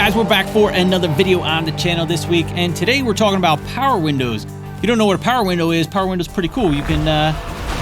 guys, we're back for another video on the channel this week, and today we're talking about power windows. If you don't know what a power window is pretty cool. You can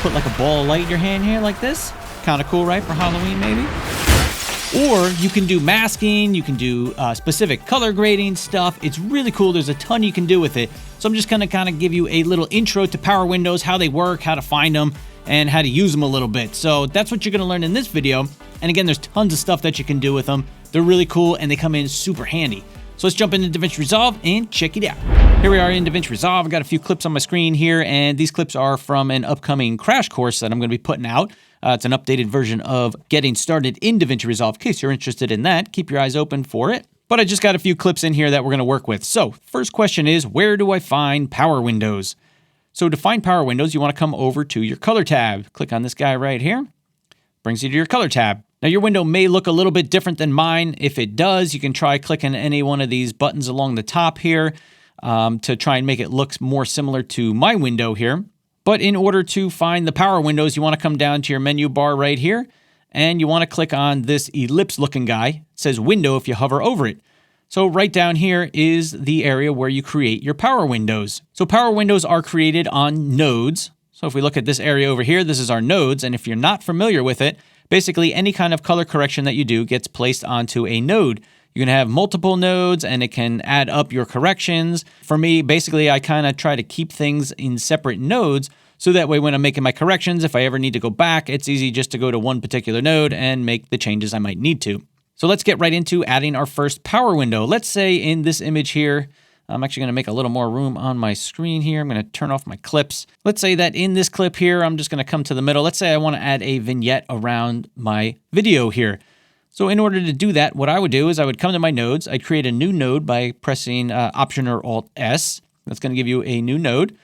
put like a ball of light in your hand here like this. Kind of cool, right? For Halloween, maybe? Or you can do masking, you can do specific color grading stuff. It's really cool. There's a ton you can do with it. So I'm just going to kind of give you a little intro to power windows, how they work, how to find them, and how to use them a little bit. So that's what you're going to learn in this video. And again, there's tons of stuff that you can do with them. They're really cool and they come in super handy. So let's jump into DaVinci Resolve and check it out. Here we are in DaVinci Resolve. I've got a few clips on my screen here, and these clips are from an upcoming crash course that I'm going to be putting out. It's an updated version of getting started in DaVinci Resolve. In case you're interested in that, keep your eyes open for it. But I just got a few clips in here that we're going to work with. So first question is, where do I find power windows? So to find power windows, you want to come over to your color tab. Click on this guy right here. Brings you to your color tab. Now your window may look a little bit different than mine. If it does, you can try clicking any one of these buttons along the top here to try and make it look more similar to my window here. But in order to find the power windows, you want to come down to your menu bar right here, and you want to click on this ellipse looking guy. It says window if you hover over it. So right down here is the area where you create your power windows. So power windows are created on nodes. So if we look at this area over here, this is our nodes, and if you're not familiar with it, basically any kind of color correction that you do gets placed onto a node. You can have multiple nodes and it can add up your corrections. For me, basically, I kind of try to keep things in separate nodes so that way when I'm making my corrections, if I ever need to go back, it's easy just to go to one particular node and make the changes I might need to. So let's get right into adding our first power window. Let's say in this image here, I'm actually going to make a little more room on my screen here. I'm going to turn off my clips. Let's say that in this clip here, I'm just going to come to the middle. Let's say I want to add a vignette around my video here. So in order to do that, what I would do is I would come to my nodes. I'd create a new node by pressing Option or Alt S. That's going to give you a new node.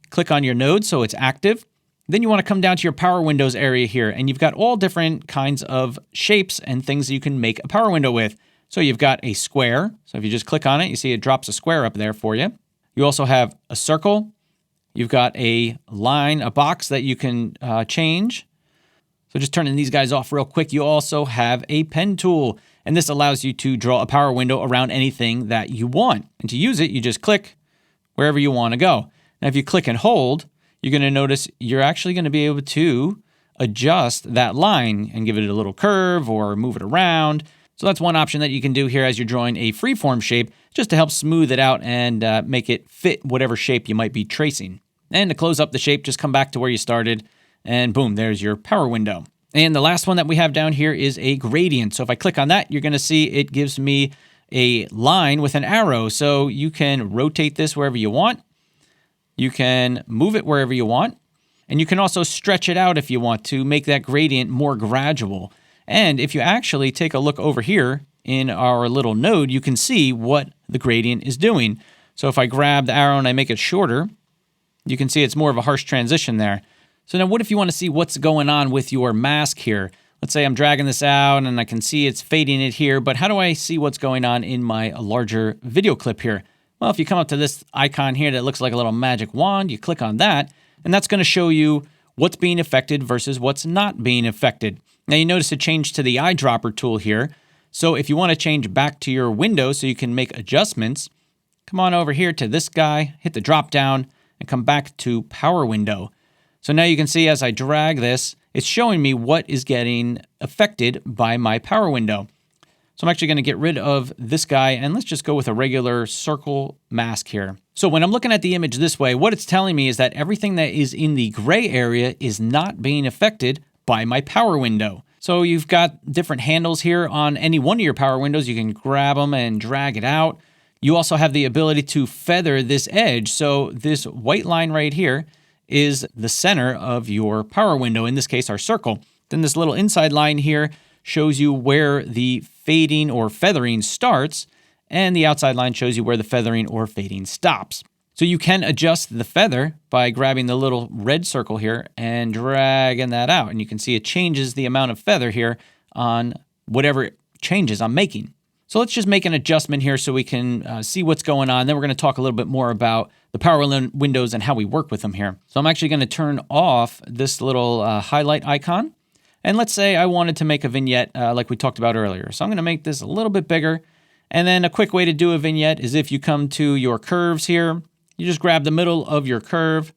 Click on your node so it's active. Then you want to come down to your power windows area here, and you've got all different kinds of shapes and things that you can make a power window with. So you've got a square. So if you just click on it, you see it drops a square up there for you. You also have a circle. You've got a line, a box that you can change. So just turning these guys off real quick, you also have a pen tool. And this allows you to draw a power window around anything that you want. And to use it, you just click wherever you want to go. Now if you click and hold, you're going to notice you're actually going to be able to adjust that line and give it a little curve or move it around. So that's one option that you can do here as you're drawing a freeform shape, just to help smooth it out and make it fit whatever shape you might be tracing. And to close up the shape, just come back to where you started, and boom, there's your power window. And the last one that we have down here is a gradient. So if I click on that, you're going to see it gives me a line with an arrow. So you can rotate this wherever you want. You can move it wherever you want. And you can also stretch it out if you want to make that gradient more gradual. And if you actually take a look over here in our little node, you can see what the gradient is doing. So if I grab the arrow and I make it shorter, you can see it's more of a harsh transition there. So now what if you want to see what's going on with your mask here? Let's say I'm dragging this out and I can see it's fading it here, but how do I see what's going on in my larger video clip here? Well, if you come up to this icon here that looks like a little magic wand, you click on that, and that's going to show you what's being affected versus what's not being affected. Now you notice it changed to the eyedropper tool here. So if you want to change back to your window so you can make adjustments, come on over here to this guy, hit the drop down, and come back to power window. So now you can see as I drag this, it's showing me what is getting affected by my power window. So I'm actually going to get rid of this guy, and let's just go with a regular circle mask here. So when I'm looking at the image this way, what it's telling me is that everything that is in the gray area is not being affected by my power window. So you've got different handles here on any one of your power windows. You can grab them and drag it out. You also have the ability to feather this edge. So this white line right here is the center of your power window, in this case, our circle. Then this little inside line here shows you where the fading or feathering starts, and the outside line shows you where the feathering or fading stops. So you can adjust the feather by grabbing the little red circle here and dragging that out. And you can see it changes the amount of feather here on whatever changes I'm making. So let's just make an adjustment here so we can see what's going on. Then we're going to talk a little bit more about the power windows and how we work with them here. So I'm actually going to turn off this little highlight icon. And let's say I wanted to make a vignette like we talked about earlier. So I'm going to make this a little bit bigger. And then a quick way to do a vignette is if you come to your curves here, you just grab the middle of your curve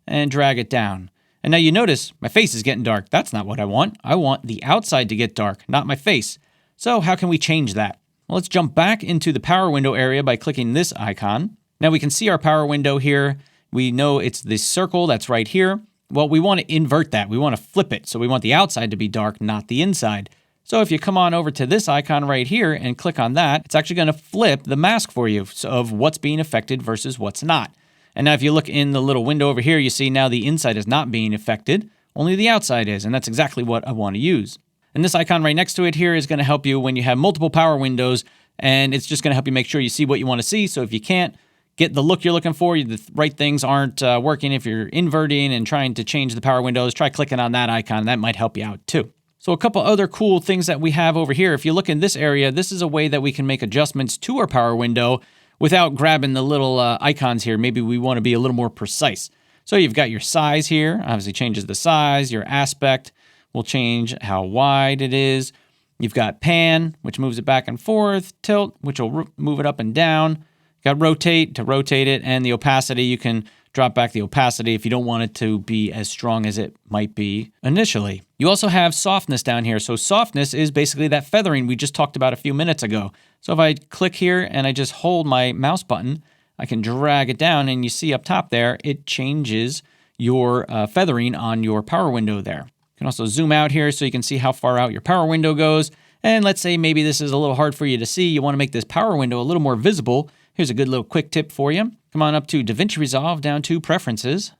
and drag it down. And now you notice my face is getting dark. That's not what I want. I want the outside to get dark, not my face. So how can we change that? Well, let's jump back into the power window area by clicking this icon. Now we can see our power window here. We know it's this circle that's right here. Well, we want to invert that. We want to flip it. So we want the outside to be dark, not the inside. So if you come on over to this icon right here and click on that, it's actually going to flip the mask for you of what's being affected versus what's not. And now if you look in the little window over here, you see now the inside is not being affected, only the outside is, and that's exactly what I want to use. And this icon right next to it here is going to help you when you have multiple power windows, and it's just going to help you make sure you see what you want to see. So if you can't get the look you're looking for, the right things aren't working, if you're inverting and trying to change the power windows, try clicking on that icon. That might help you out too. So a couple other cool things that we have over here. If you look in this area, this is a way that we can make adjustments to our power window without grabbing the little icons here. Maybe we want to be a little more precise. So you've got your size here, obviously changes the size. Your aspect will change how wide it is. You've got pan, which moves it back and forth. Tilt, which will move it up and down. Got rotate to rotate it. And the opacity, you can drop back the opacity if you don't want it to be as strong as it might be initially. You also have softness down here. So softness is basically that feathering we just talked about a few minutes ago. So if I click here and I just hold my mouse button, I can drag it down, and you see up top there, it changes your feathering on your power window there. You can also zoom out here so you can see how far out your power window goes. And let's say maybe this is a little hard for you to see. You want to make this power window a little more visible. Here's a good little quick tip for you. Come on up to DaVinci Resolve, down to Preferences.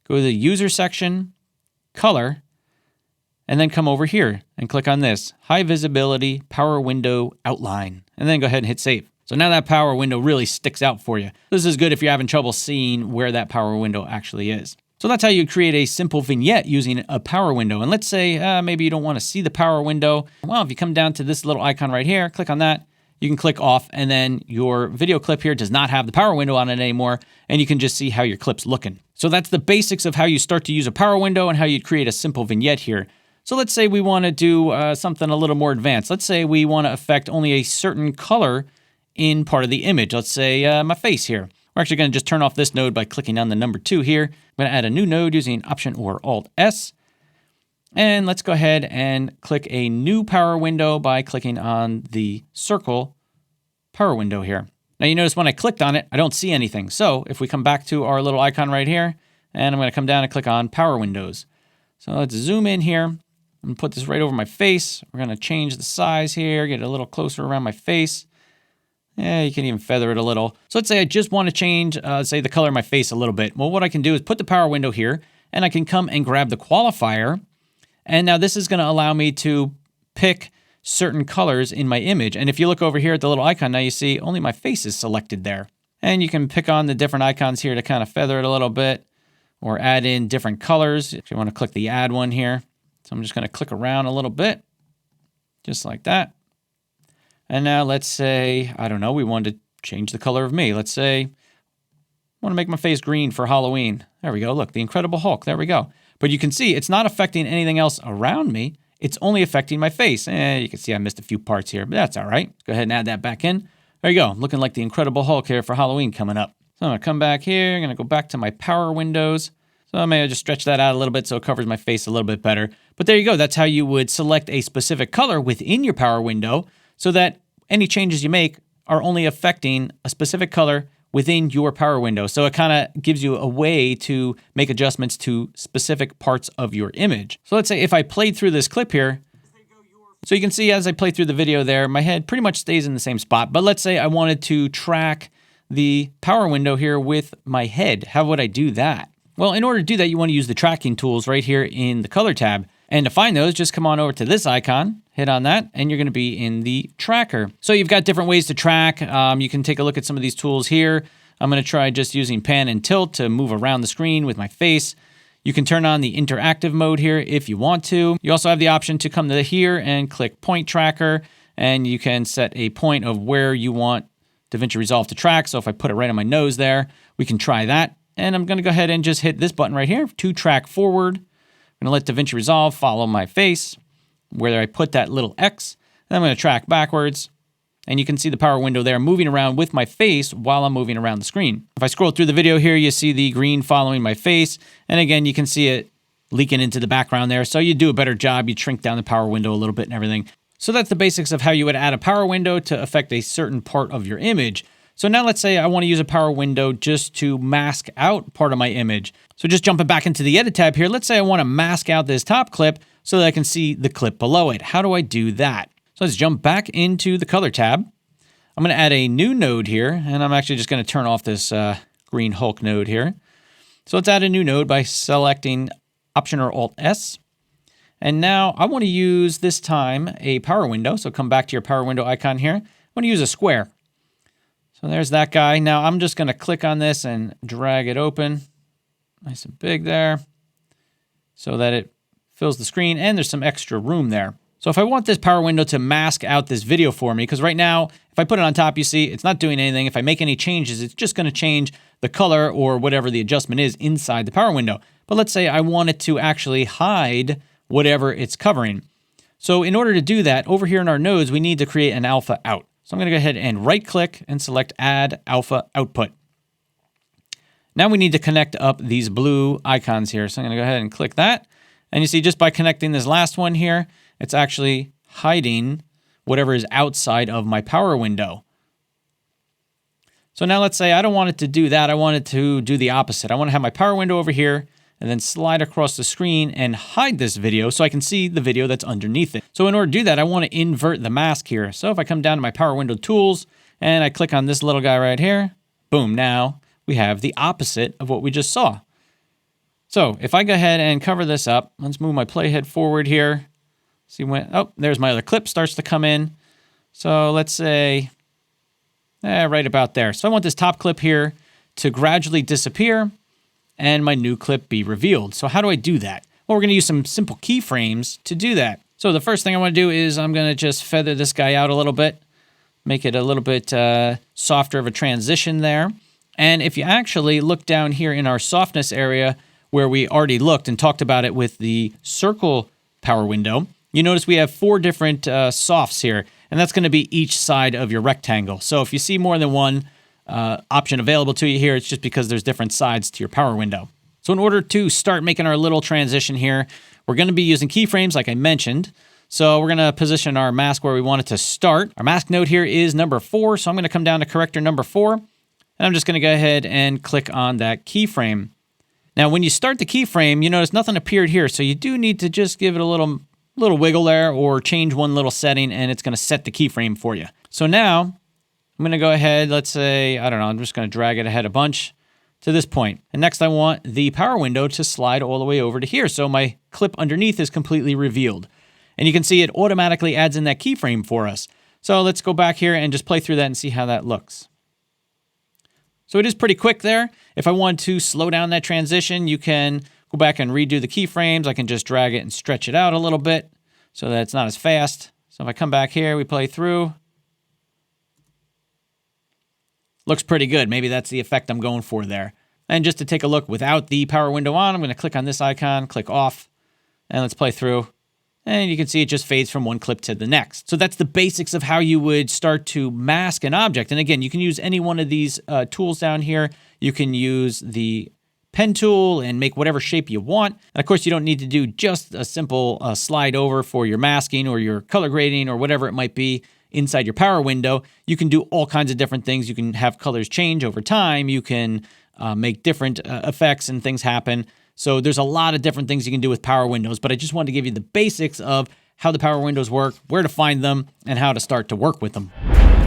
Go to the User section, Color, and then come over here and click on this, High Visibility Power Window Outline. And then go ahead and hit Save. So now that power window really sticks out for you. This is good if you're having trouble seeing where that power window actually is. So that's how you create a simple vignette using a power window. And let's say maybe you don't want to see the power window. Well, if you come down to this little icon right here, click on that. You can click off, and then your video clip here does not have the power window on it anymore, and you can just see how your clip's looking. So that's the basics of how you start to use a power window and how you'd create a simple vignette here. So let's say we want to do something a little more advanced. Let's say we want to affect only a certain color in part of the image. Let's say my face here. We're actually going to just turn off this node by clicking on the number 2 here. I'm going to add a new node using Option or Alt S. And let's go ahead and click a new power window by clicking on the circle power window here. Now you notice when I clicked on it, I don't see anything. So if we come back to our little icon right here, and I'm going to come down and click on power windows. So let's zoom in here and put this right over my face. We're going to change the size here, get it a little closer around my face. Yeah, you can even feather it a little. So let's say I just want to change, say, the color of my face a little bit. Well, what I can do is put the power window here, and I can come and grab the qualifier. And now this is going to allow me to pick certain colors in my image. And if you look over here at the little icon, now you see only my face is selected there. And you can pick on the different icons here to kind of feather it a little bit or add in different colors. If you want to click the add one here. So I'm just going to click around a little bit, just like that. And now let's say, I don't know, we want to change the color of me. Let's say I want to make my face green for Halloween. There we go. Look, the Incredible Hulk. There we go. But you can see it's not affecting anything else around me. It's only affecting my face. You can see I missed a few parts here, but that's all right. Let's go ahead and add that back in. There you go. Looking like the Incredible Hulk here for Halloween coming up. So I'm going to come back here. I'm going to go back to my power windows. So maybe I'll just stretch that out a little bit so it covers my face a little bit better. But there you go. That's how you would select a specific color within your power window so that any changes you make are only affecting a specific color within your power window. So it kind of gives you a way to make adjustments to specific parts of your image. So let's say if I played through this clip here, so you can see as I play through the video there, my head pretty much stays in the same spot. But let's say I wanted to track the power window here with my head. How would I do that? Well, in order to do that, you want to use the tracking tools right here in the color tab. And to find those, just come on over to this icon, hit on that, and you're going to be in the tracker. So you've got different ways to track. You can take a look at some of these tools here. I'm going to try just using pan and tilt to move around the screen with my face. You can turn on the interactive mode here if you want to. You also have the option to come to here and click point tracker, and you can set a point of where you want DaVinci Resolve to track. So if I put it right on my nose there, we can try that. And I'm going to go ahead and just hit this button right here to track forward. I'm going to let DaVinci Resolve follow my face where I put that little X. Then I'm going to track backwards. and you can see the power window there moving around with my face while I'm moving around the screen. If I scroll through the video here, you see the green following my face, and again, you can see it leaking into the background there. So you do a better job, you shrink down the power window a little bit and everything. So that's the basics of how you would add a power window to affect a certain part of your image. So now let's say I want to use a power window just to mask out part of my image. So just jumping back into the edit tab here, let's say I want to mask out this top clip so that I can see the clip below it. How do I do that? So let's jump back into the color tab. I'm going to add a new node here, and I'm actually just going to turn off this green Hulk node here. So let's add a new node by selecting Option or Alt S. And now I want to use this time a power window. So come back to your power window icon here. I want to use a square. So there's that guy. Now I'm just going to click on this and drag it open. Nice and big there so that it fills the screen and there's some extra room there. So if I want this power window to mask out this video for me, because right now, if I put it on top, you see it's not doing anything. If I make any changes, it's just going to change the color or whatever the adjustment is inside the power window. But let's say I want it to actually hide whatever it's covering. So in order to do that, over here in our nodes, we need to create an alpha out. So I'm going to go ahead and right click and select Add Alpha Output. Now we need to connect up these blue icons here. So I'm going to go ahead and click that. And you see just by connecting this last one here, it's actually hiding whatever is outside of my power window. So now let's say I don't want it to do that. I want it to do the opposite. I want to have my power window over here and then slide across the screen and hide this video so I can see the video that's underneath it. So in order to do that, I want to invert the mask here. So if I come down to my power window tools and I click on this little guy right here, boom, now we have the opposite of what we just saw. So if I go ahead and cover this up, let's move my playhead forward here. See when, oh, there's my other clip starts to come in. So let's say, right about there. So I want this top clip here to gradually disappear and my new clip be revealed. So how do I do that? Well, we're going to use some simple keyframes to do that. So the first thing I want to do is I'm going to just feather this guy out a little bit, make it a little bit softer of a transition there. And if you actually look down here in our softness area where we already looked and talked about it with the circle power window, you notice we have 4 different softs here, and that's going to be each side of your rectangle. So if you see more than one option available to you here, it's just because there's different sides to your power window. So in order to start making our little transition here, we're going to be using keyframes like I mentioned. So we're going to position our mask where we want it to start. Our mask node here is number 4, so I'm going to come down to corrector number 4, and I'm just going to go ahead and click on that keyframe. Now when you start the keyframe, you notice nothing appeared here, so you do need to just give it a little wiggle there or change one little setting, and it's going to set the keyframe for you. So now I'm going to go ahead, let's say, I don't know, I'm just going to drag it ahead a bunch to this point. And next I want the power window to slide all the way over to here. So my clip underneath is completely revealed. And you can see it automatically adds in that keyframe for us. So let's go back here and just play through that and see how that looks. So it is pretty quick there. If I want to slow down that transition, you can go back and redo the keyframes. I can just drag it and stretch it out a little bit so that it's not as fast. So if I come back here, we play through. Looks pretty good. Maybe that's the effect I'm going for there. And just to take a look without the power window on, I'm going to click on this icon, click off, and let's play through. And you can see it just fades from one clip to the next. So that's the basics of how you would start to mask an object. And again, you can use any one of these tools down here. You can use the pen tool and make whatever shape you want. And of course, you don't need to do just a simple slide over for your masking or your color grading or whatever it might be inside your power window. You can do all kinds of different things. You can have colors change over time. You can make different effects and things happen. So there's a lot of different things you can do with power windows, but I just wanted to give you the basics of how the power windows work, where to find them, and how to start to work with them.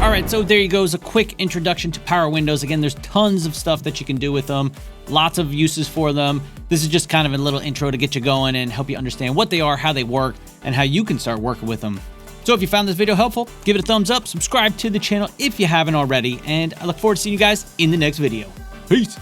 All right, so there you go, is a quick introduction to power windows. Again, there's tons of stuff that you can do with them, lots of uses for them. This is just kind of a little intro to get you going and help you understand what they are, how they work, and how you can start working with them. So if you found this video helpful, give it a thumbs up, subscribe to the channel if you haven't already, and I look forward to seeing you guys in the next video. Peace.